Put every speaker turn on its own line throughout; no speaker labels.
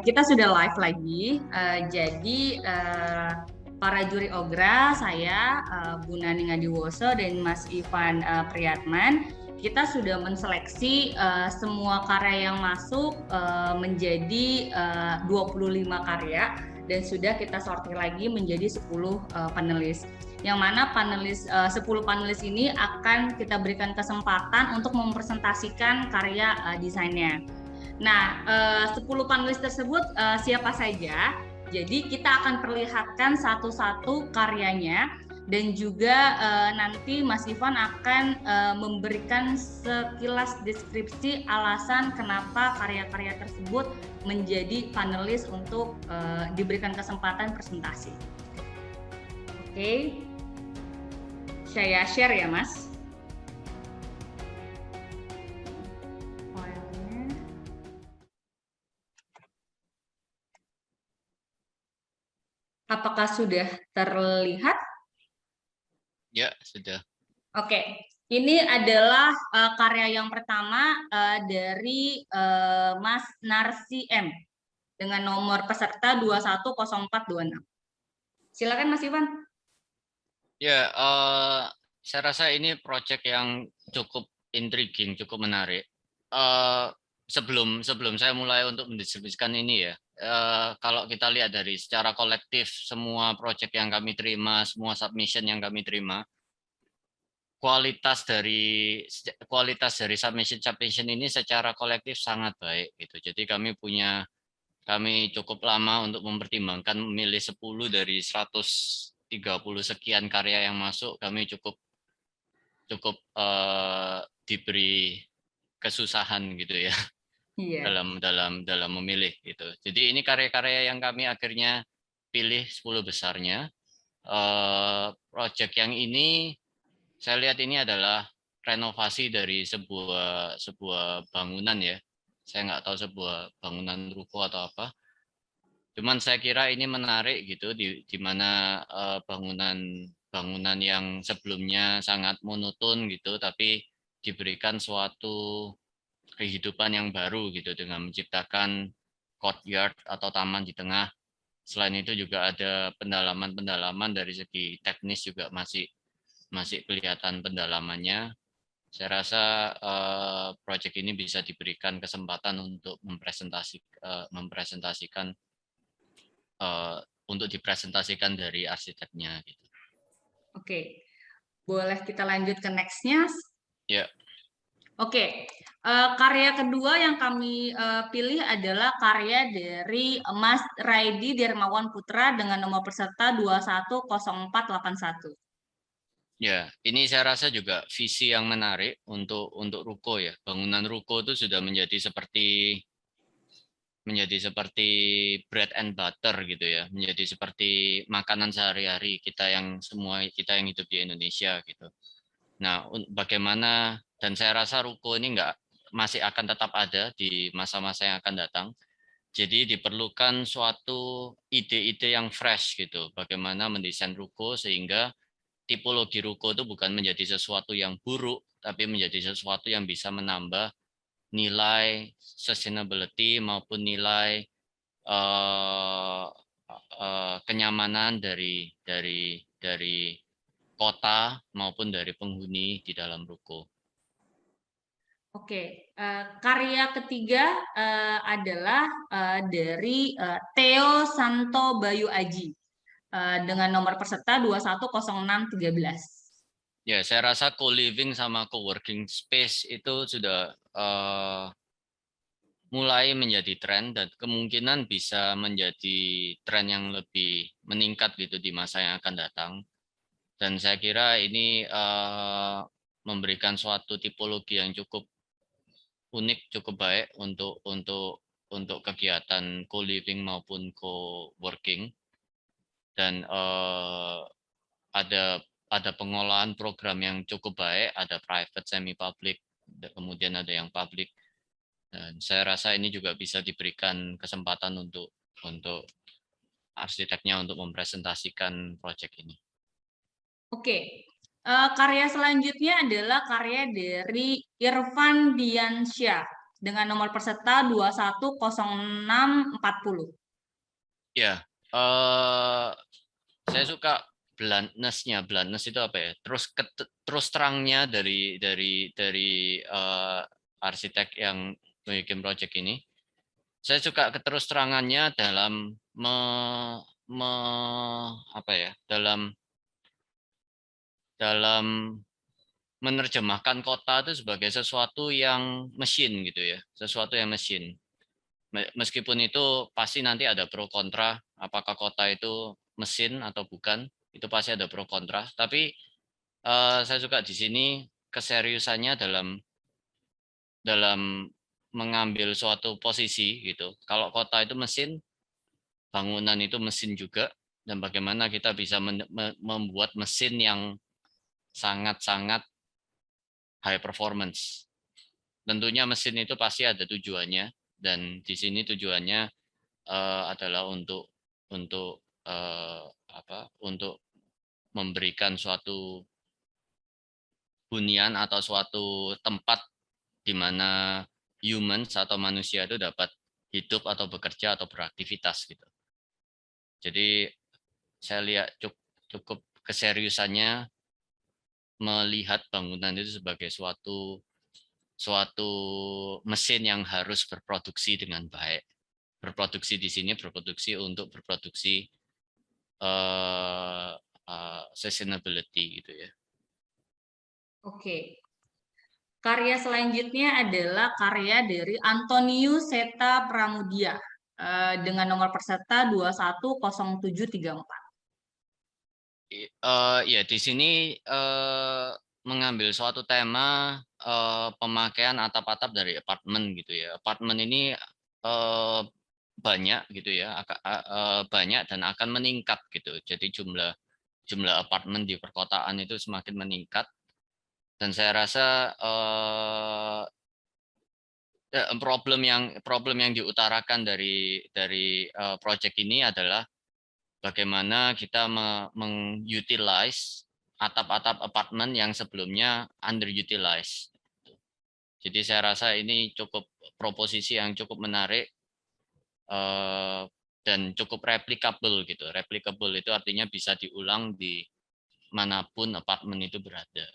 Kita sudah live lagi. Jadi para juri Ogra, saya Bu Nani Ngadiwoso dan Mas Ivan Priyatman, kita sudah menseleksi semua karya yang masuk menjadi 25 karya dan sudah kita sortir lagi menjadi 10 panelis. Yang mana 10 panelis ini akan kita berikan kesempatan untuk mempresentasikan karya desainnya. Nah, 10 panelis tersebut siapa saja? Jadi kita akan perlihatkan satu-satu karyanya dan juga nanti Mas Ivan akan memberikan sekilas deskripsi alasan kenapa karya-karya tersebut menjadi panelis untuk diberikan kesempatan presentasi. Oke, saya share ya, Mas. Apakah sudah terlihat?
Ya, sudah.
Oke, ini adalah karya yang pertama dari Mas Narsi M dengan nomor peserta 210426. Silakan Mas Ivan.
Ya, saya rasa ini proyek yang cukup intriguing, cukup menarik. Sebelum saya mulai untuk mendistribusikan ini ya, kalau kita lihat dari secara kolektif semua proyek yang kami terima, semua submission yang kami terima, kualitas dari submission ini secara kolektif sangat baik gitu. Jadi kami cukup lama untuk mempertimbangkan memilih 10 dari 130 sekian karya yang masuk. Kami cukup diberi kesusahan gitu ya.
Iya.
dalam memilih gitu. Jadi ini karya-karya yang kami akhirnya pilih 10 besarnya. Project yang ini saya lihat ini adalah renovasi dari sebuah bangunan ya. Saya nggak tahu sebuah bangunan ruko atau apa. Cuman saya kira ini menarik gitu di mana bangunan yang sebelumnya sangat monoton gitu, tapi diberikan suatu kehidupan yang baru gitu dengan menciptakan courtyard atau taman di tengah. Selain itu juga ada pendalaman dari segi teknis juga masih kelihatan pendalamannya. Saya rasa proyek ini bisa diberikan kesempatan untuk mempresentasikan untuk dipresentasikan dari arsiteknya. Gitu.
Oke, boleh kita lanjut ke next-nya?
Ya.
Oke, karya kedua yang kami pilih adalah karya dari Mas Raidi Dermawan Putra dengan nomor peserta 210481.
Ya, ini saya rasa juga visi yang menarik untuk ruko ya. Bangunan ruko itu sudah menjadi seperti bread and butter gitu ya, menjadi seperti makanan sehari-hari kita yang hidup di Indonesia gitu. Nah, bagaimana, dan saya rasa ruko ini masih akan tetap ada di masa-masa yang akan datang. Jadi diperlukan suatu ide-ide yang fresh gitu, bagaimana mendesain ruko sehingga tipologi ruko itu bukan menjadi sesuatu yang buruk, tapi menjadi sesuatu yang bisa menambah nilai sustainability maupun nilai kenyamanan dari kota maupun dari penghuni di dalam ruko.
Oke, karya ketiga adalah dari Theo Santo Bayu Aji dengan nomor peserta 210613.
Ya, saya rasa co-living sama co-working space itu sudah mulai menjadi tren dan kemungkinan bisa menjadi tren yang lebih meningkat gitu di masa yang akan datang. Dan saya kira ini memberikan suatu tipologi yang cukup unik, cukup baik untuk kegiatan co-living maupun co-working. Dan ada pengolahan program yang cukup baik, ada private, semi public, kemudian ada yang public. Dan saya rasa ini juga bisa diberikan kesempatan untuk arsiteknya untuk mempresentasikan proyek ini.
Oke, karya selanjutnya adalah karya dari Irfan Diansyah dengan nomor peserta 210640.
Ya, saya suka bluntness-nya. Bluntness itu apa ya? Terus terangnya dari arsitek yang bikin project ini. Saya suka keterus terangannya dalam apa ya? Dalam menerjemahkan kota itu sebagai sesuatu yang mesin gitu ya, sesuatu yang mesin. Meskipun itu pasti nanti ada pro kontra, apakah kota itu mesin atau bukan, itu pasti ada pro kontra. Tapi saya suka di sini keseriusannya dalam mengambil suatu posisi gitu. Kalau kota itu mesin, bangunan itu mesin juga, dan bagaimana kita bisa membuat mesin yang sangat-sangat high performance. Tentunya mesin itu pasti ada tujuannya, dan di sini tujuannya adalah untuk memberikan suatu hunian atau suatu tempat di mana humans atau manusia itu dapat hidup atau bekerja atau beraktivitas gitu. Jadi saya lihat cukup keseriusannya melihat bangunan itu sebagai suatu mesin yang harus berproduksi dengan baik. Berproduksi di sini untuk berproduksi sustainability gitu ya.
Oke. Karya selanjutnya adalah karya dari Antonius Seta Pramudia dengan nomor peserta 210734.
Ya di sini mengambil suatu tema pemakaian atap-atap dari apartemen gitu ya. Apartemen ini banyak gitu ya, banyak dan akan meningkat gitu. Jadi jumlah apartemen di perkotaan itu semakin meningkat, dan saya rasa problem yang diutarakan dari project ini adalah bagaimana kita mengutilize atap-atap apartemen yang sebelumnya underutilized. Jadi saya rasa ini cukup proposisi yang cukup menarik dan cukup replicable gitu. Replicable itu artinya bisa diulang di manapun apartemen itu berada.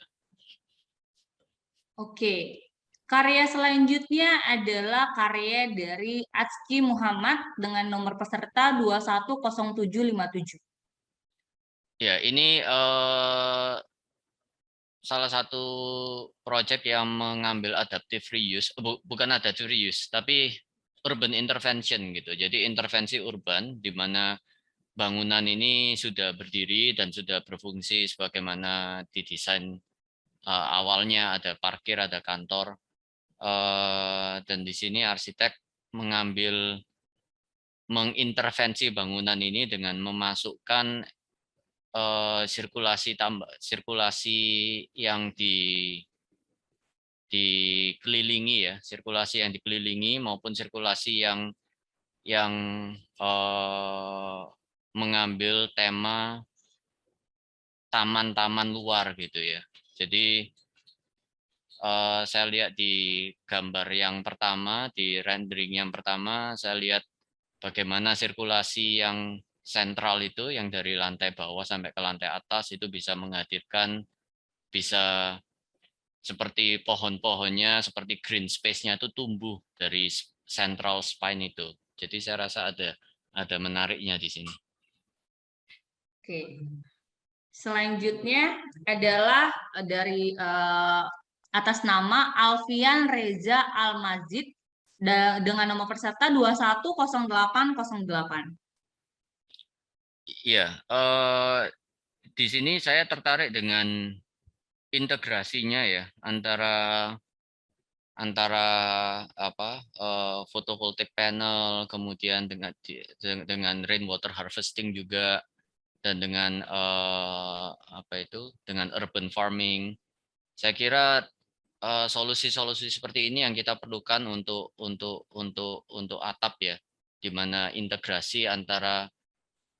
Oke. Karya selanjutnya adalah karya dari Atski Muhammad dengan nomor peserta 210757.
Ya, ini salah satu project yang mengambil adaptive reuse, bukan adaptive reuse, tapi urban intervention gitu. Jadi intervensi urban di mana bangunan ini sudah berdiri dan sudah berfungsi sebagaimana didesain awalnya, ada parkir, ada kantor, dan di sini arsitek mengintervensi bangunan ini dengan memasukkan sirkulasi yang dikelilingi ya, sirkulasi yang dikelilingi maupun sirkulasi yang mengambil tema taman-taman luar gitu ya. Jadi saya lihat di gambar yang pertama, di rendering yang pertama, saya lihat bagaimana sirkulasi yang sentral itu, yang dari lantai bawah sampai ke lantai atas itu bisa menghadirkan, bisa seperti pohon-pohonnya, seperti green space-nya itu tumbuh dari central spine itu. Jadi saya rasa ada menariknya di sini.
Oke. Selanjutnya adalah dari atas nama Alfian Reza Almazid dengan nomor peserta 210808.
Iya, di sini saya tertarik dengan integrasinya ya antara apa photovoltaic panel, kemudian dengan rainwater harvesting juga, dan dengan dengan urban farming. Saya kira solusi-solusi seperti ini yang kita perlukan untuk atap ya, di mana integrasi antara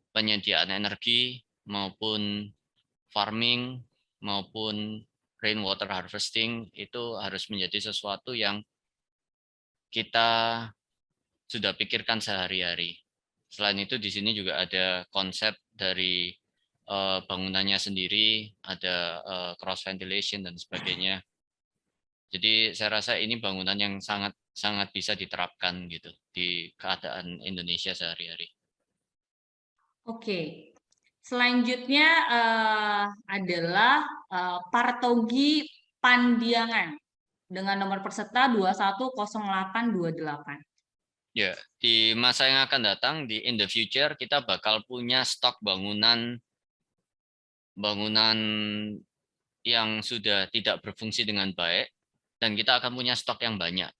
penyediaan energi maupun farming maupun rainwater harvesting itu harus menjadi sesuatu yang kita sudah pikirkan sehari-hari. Selain itu di sini juga ada konsep dari bangunannya sendiri, ada cross ventilation dan sebagainya. Jadi saya rasa ini bangunan yang sangat sangat bisa diterapkan gitu di keadaan Indonesia sehari-hari.
Oke. Selanjutnya adalah Partogi Pandiangan dengan nomor peserta 210828.
Ya, di masa yang akan datang di in the future kita bakal punya stok bangunan yang sudah tidak berfungsi dengan baik dan kita akan punya stok yang banyak.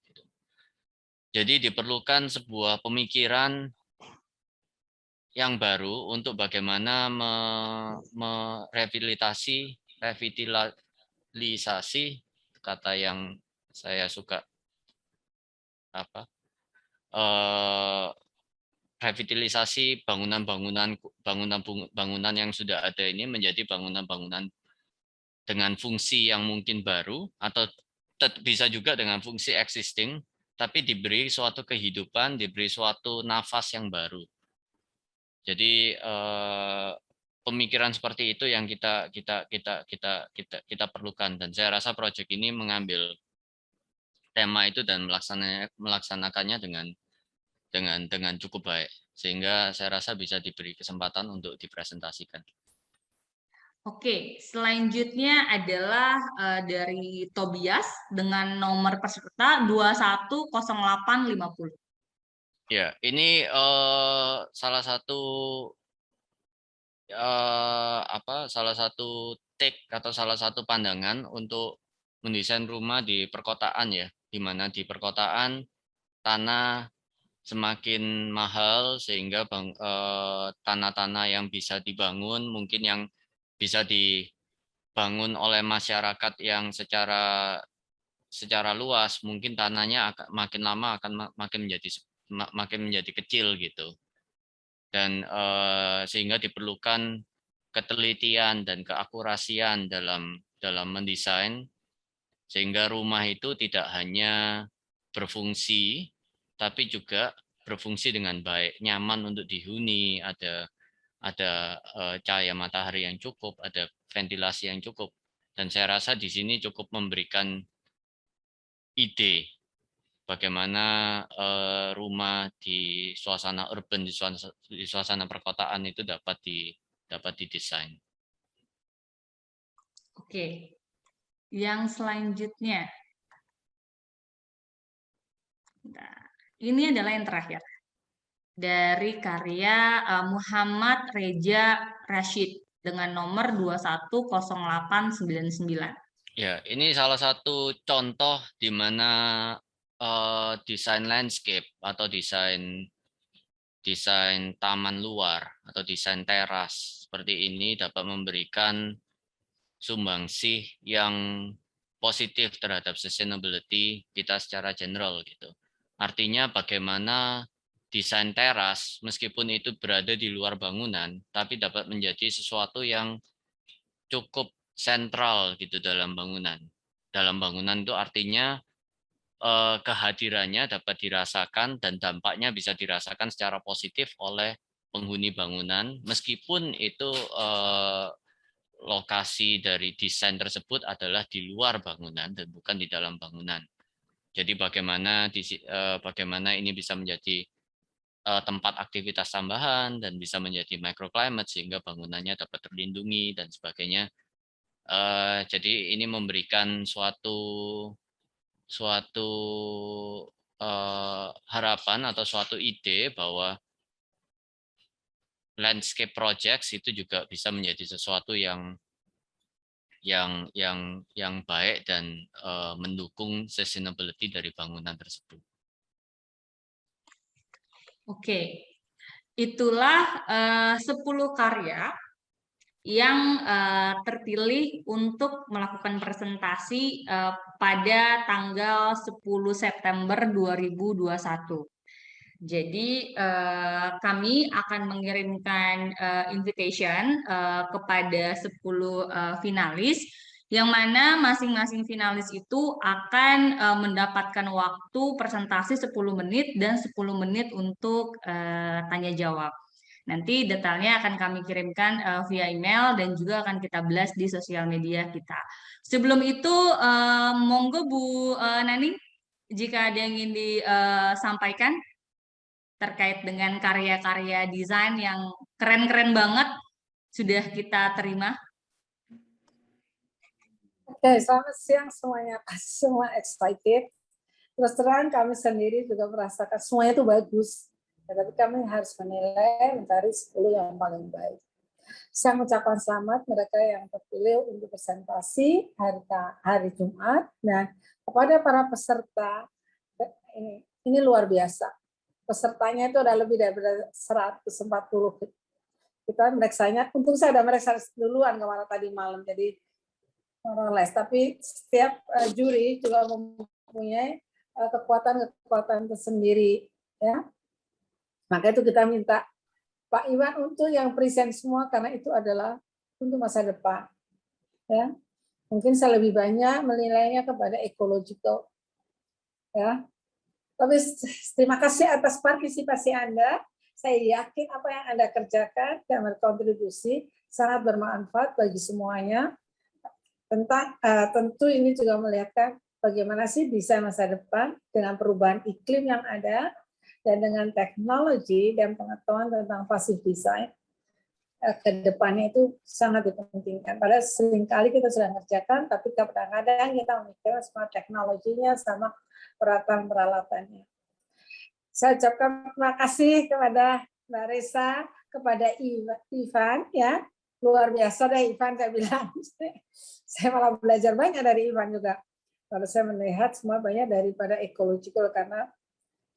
Jadi diperlukan sebuah pemikiran yang baru untuk bagaimana revitalisasi kata yang saya suka apa revitalisasi bangunan yang sudah ada ini menjadi bangunan-bangunan dengan fungsi yang mungkin baru atau bisa juga dengan fungsi existing tapi diberi suatu kehidupan, diberi suatu nafas yang baru. Jadi pemikiran seperti itu yang kita perlukan dan saya rasa proyek ini mengambil tema itu dan melaksanakannya dengan cukup baik sehingga saya rasa bisa diberi kesempatan untuk dipresentasikan.
Oke, selanjutnya adalah dari Tobias dengan nomor peserta 210850.
Ya, ini salah satu take atau salah satu pandangan untuk mendesain rumah di perkotaan ya, di mana di perkotaan tanah semakin mahal sehingga tanah-tanah yang bisa dibangun mungkin yang bisa dibangun oleh masyarakat yang secara luas mungkin tanahnya makin lama akan makin menjadi kecil gitu dan sehingga diperlukan ketelitian dan keakurasian dalam mendesain sehingga rumah itu tidak hanya berfungsi tapi juga berfungsi dengan baik, nyaman untuk dihuni, ada cahaya matahari yang cukup, ada ventilasi yang cukup. Dan saya rasa di sini cukup memberikan ide bagaimana rumah di suasana urban, di suasana perkotaan itu dapat didesain.
Oke, yang selanjutnya. Nah, ini adalah yang terakhir. Dari karya Muhammad Reza Rashid dengan nomor 210899.
Ya, ini salah satu contoh di mana desain landscape atau desain taman luar atau desain teras seperti ini dapat memberikan sumbangsih yang positif terhadap sustainability kita secara general gitu. Artinya bagaimana desain teras meskipun itu berada di luar bangunan tapi dapat menjadi sesuatu yang cukup sentral gitu dalam bangunan. Dalam bangunan itu artinya kehadirannya dapat dirasakan dan dampaknya bisa dirasakan secara positif oleh penghuni bangunan meskipun itu lokasi dari desain tersebut adalah di luar bangunan dan bukan di dalam bangunan. Jadi bagaimana ini bisa menjadi tempat aktivitas tambahan dan bisa menjadi microclimate sehingga bangunannya dapat terlindungi dan sebagainya. Jadi ini memberikan suatu harapan atau suatu ide bahwa landscape projects itu juga bisa menjadi sesuatu yang baik dan mendukung sustainability dari bangunan tersebut.
Oke, itulah 10 karya yang terpilih untuk melakukan presentasi pada tanggal 10 September 2021. Jadi kami akan mengirimkan invitation kepada 10 finalis yang mana masing-masing finalis itu akan mendapatkan waktu presentasi 10 menit dan 10 menit untuk tanya jawab. Nanti detailnya akan kami kirimkan via email dan juga akan kita blast di sosial media kita. Sebelum itu, monggo Bu Nani, jika ada yang ingin disampaikan terkait dengan karya-karya desain yang keren-keren banget sudah kita terima.
Oke, selamat siang semuanya. Semua excited. Terus terang kami sendiri juga merasakan semuanya itu bagus. Tapi kami harus menilai, mencari 10 yang paling baik. Saya mengucapkan selamat mereka yang terpilih untuk presentasi hari Jumat. Nah, kepada para peserta, ini luar biasa. Pesertanya itu ada lebih dari 140. Kita meriksanya, untung saya sudah meriksa duluan kemarin tadi malam, jadi les. Tapi setiap juri juga mempunyai kekuatan tersendiri, ya. Maka itu kita minta Pak Iwan untuk yang present semua karena itu adalah untuk masa depan. Ya, mungkin saya lebih banyak menilainya kepada ecological. Ya, tapi terima kasih atas partisipasi Anda. Saya yakin apa yang Anda kerjakan dan berkontribusi sangat bermanfaat bagi semuanya. Tentu ini juga melihatkan bagaimana sih desain masa depan dengan perubahan iklim yang ada dan dengan teknologi dan pengetahuan tentang passive design ke depannya itu sangat dipentingkan. Padahal seringkali kita sudah mengerjakan, tapi kadang-kadang kita memikirkan semua teknologinya sama peralatan-peralatannya. Saya ucapkan terima kasih kepada Mbak Resa, kepada Ivan, ya luar biasa deh Ivan, saya bilang. Saya malah belajar banyak dari Ivan juga. Kalau saya melihat semua banyak daripada ecological karena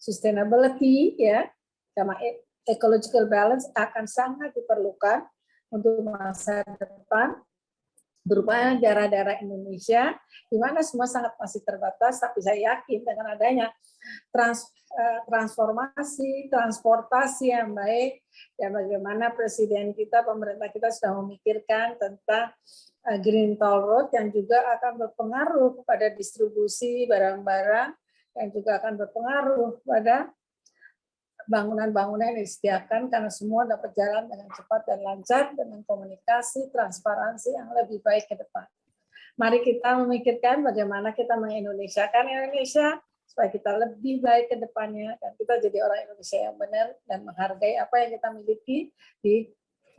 sustainability ya sama ecological balance akan sangat diperlukan untuk masa depan, berupaya daerah-daerah Indonesia di mana semua sangat masih terbatas, tapi saya yakin dengan adanya transformasi transportasi yang baik ya, bagaimana presiden kita, pemerintah kita sudah memikirkan tentang Green Toll Road yang juga akan berpengaruh pada distribusi barang-barang, yang juga akan berpengaruh pada bangunan-bangunan yang disediakan karena semua dapat jalan dengan cepat dan lancar dengan komunikasi, transparansi yang lebih baik ke depan. Mari kita memikirkan bagaimana kita mengindonesiakan Indonesia supaya kita lebih baik ke depannya dan kita jadi orang Indonesia yang benar dan menghargai apa yang kita miliki di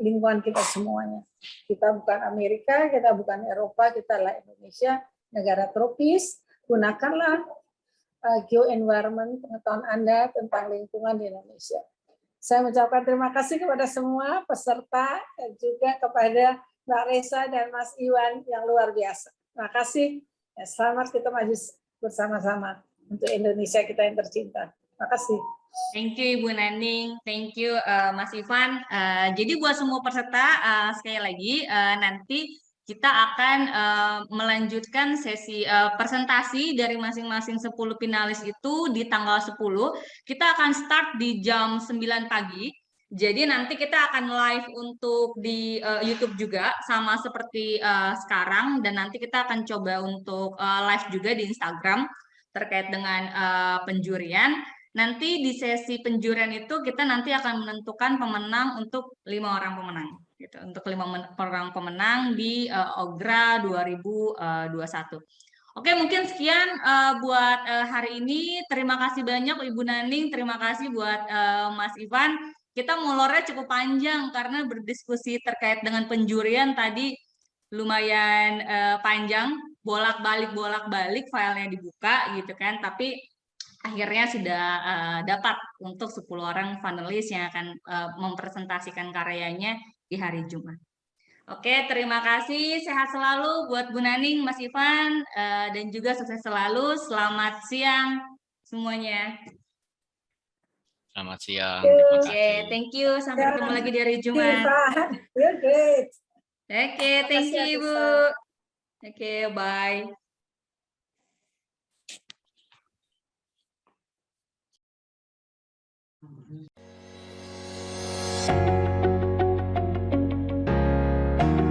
lingkungan kita semuanya. Kita bukan Amerika, kita bukan Eropa, kita adalah Indonesia, negara tropis. Gunakanlah geoenvironment, pengetahuan Anda tentang lingkungan di Indonesia. Saya mengucapkan terima kasih kepada semua peserta dan juga kepada Mbak Resa dan Mas Iwan yang luar biasa. Terima kasih. Ya, selamat kita maju bersama-sama untuk Indonesia kita yang tercinta. Terima kasih.
Thank you Ibu Naning, thank you Mas Ivan. Jadi buat semua peserta sekali lagi nanti kita akan melanjutkan sesi presentasi dari masing-masing 10 finalis itu di tanggal 10. Kita akan start di jam 9 pagi. Jadi nanti kita akan live untuk di YouTube juga sama seperti sekarang, dan nanti kita akan coba untuk live juga di Instagram terkait dengan penjurian. Nanti di sesi penjurian itu kita nanti akan menentukan pemenang untuk 5 orang pemenang. Gitu, untuk 5 orang pemenang di OGRA 2021. Oke, mungkin sekian buat hari ini. Terima kasih banyak Ibu Naning, terima kasih buat Mas Ivan. Kita molornya cukup panjang karena berdiskusi terkait dengan penjurian tadi lumayan panjang, bolak-balik filenya dibuka gitu kan, tapi akhirnya sudah dapat untuk 10 orang finalis yang akan mempresentasikan karyanya di hari Jumat. Oke, terima kasih. Sehat selalu buat Bu Naning, Mas Ivan, dan juga sukses selalu. Selamat siang semuanya.
Selamat siang.
Oke, thank you. Sampai ketemu lagi di hari Jumat.
You're great.
Oke, thank you Ibu. Oke, bye.